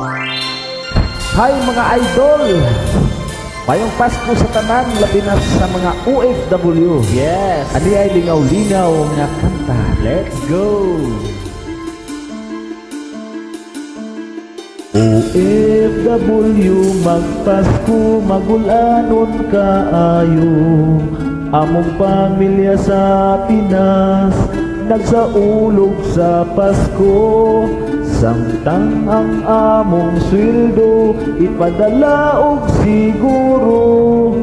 Hi mga idol! Mayong Pasko sa tanan, labi na sa mga OFW. Yes! Ani ay lingaw-lingaw nga kanta. Let's go! OFW, magpasko, magulanon kaayo. Among pamilya sa Pinas, nagsaulog sa Pasko. Samtang ang among sweldo, ipadala og siguro.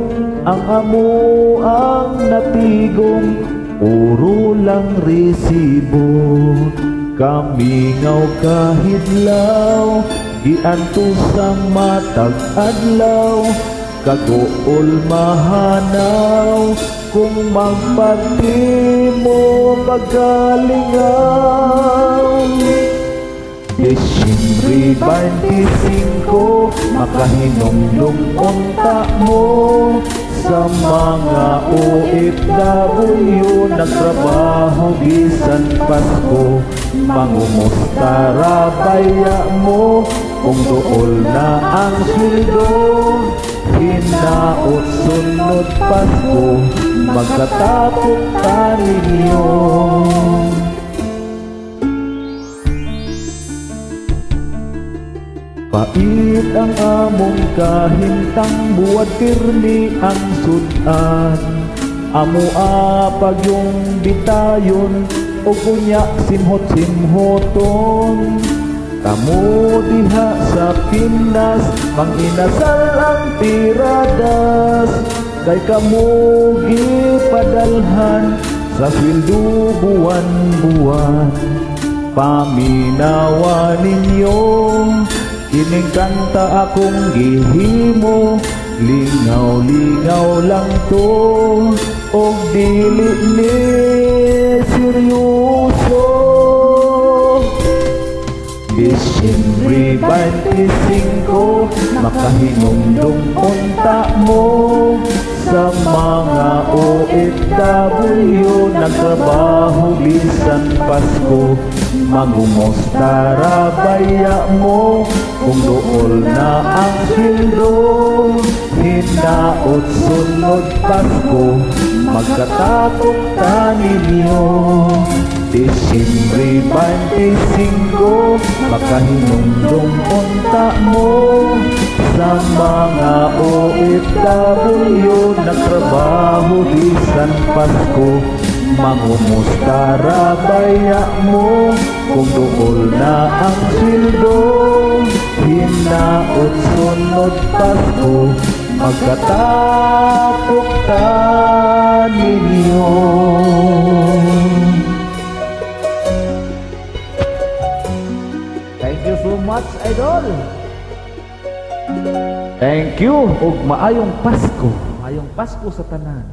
Ang amo ang natigong, puro lang resibo. Kamingaw kahidlaw, giantos ang matag adlaw. Kagool mahanaw, kung magpati mo pagalingaw. Disyembre 25, makahinumdum unta mo. Sa mga OFW, nagtrabaho bisan Pasko. Mangumusta rabaya mo, kung dool na ang sweldo. Hinaot sunod Pasko, magkatapok ta ninyo. Pait ang among kahintang, buwad pirmi ang sudan. Amo apag yung bitayon, o kunya simhot-simhoton. Kamu diha sa Pinas, manginasal ang tiradas. Kay kamu gipadalhan sa sweldo buwan-buwan. Paminawa ninyo, kining kanta akong gihimo. Lingaw-lingaw lang to, og dili ni seryoso. Disyembre 25, makahinumdum unta mo. Sa mga OFW, nagtrabaho bisan Pasko. Magumusta rabaya mo, kung dool na ang sweldo. Hinaot sunod Pasko, magkatapok ta ninyo. Disyembre 25, makahinumdum unta mo. Sa mga OFW, nagtrabaho bisan Pasko. Mangumusta rabaya mo, kung dool na ang sweldo. Hinaot sunod Pasko, magkatapok ta ninyo. Thank you so much, idol. Thank you ug maayong Pasko. Maayong Pasko sa tanan.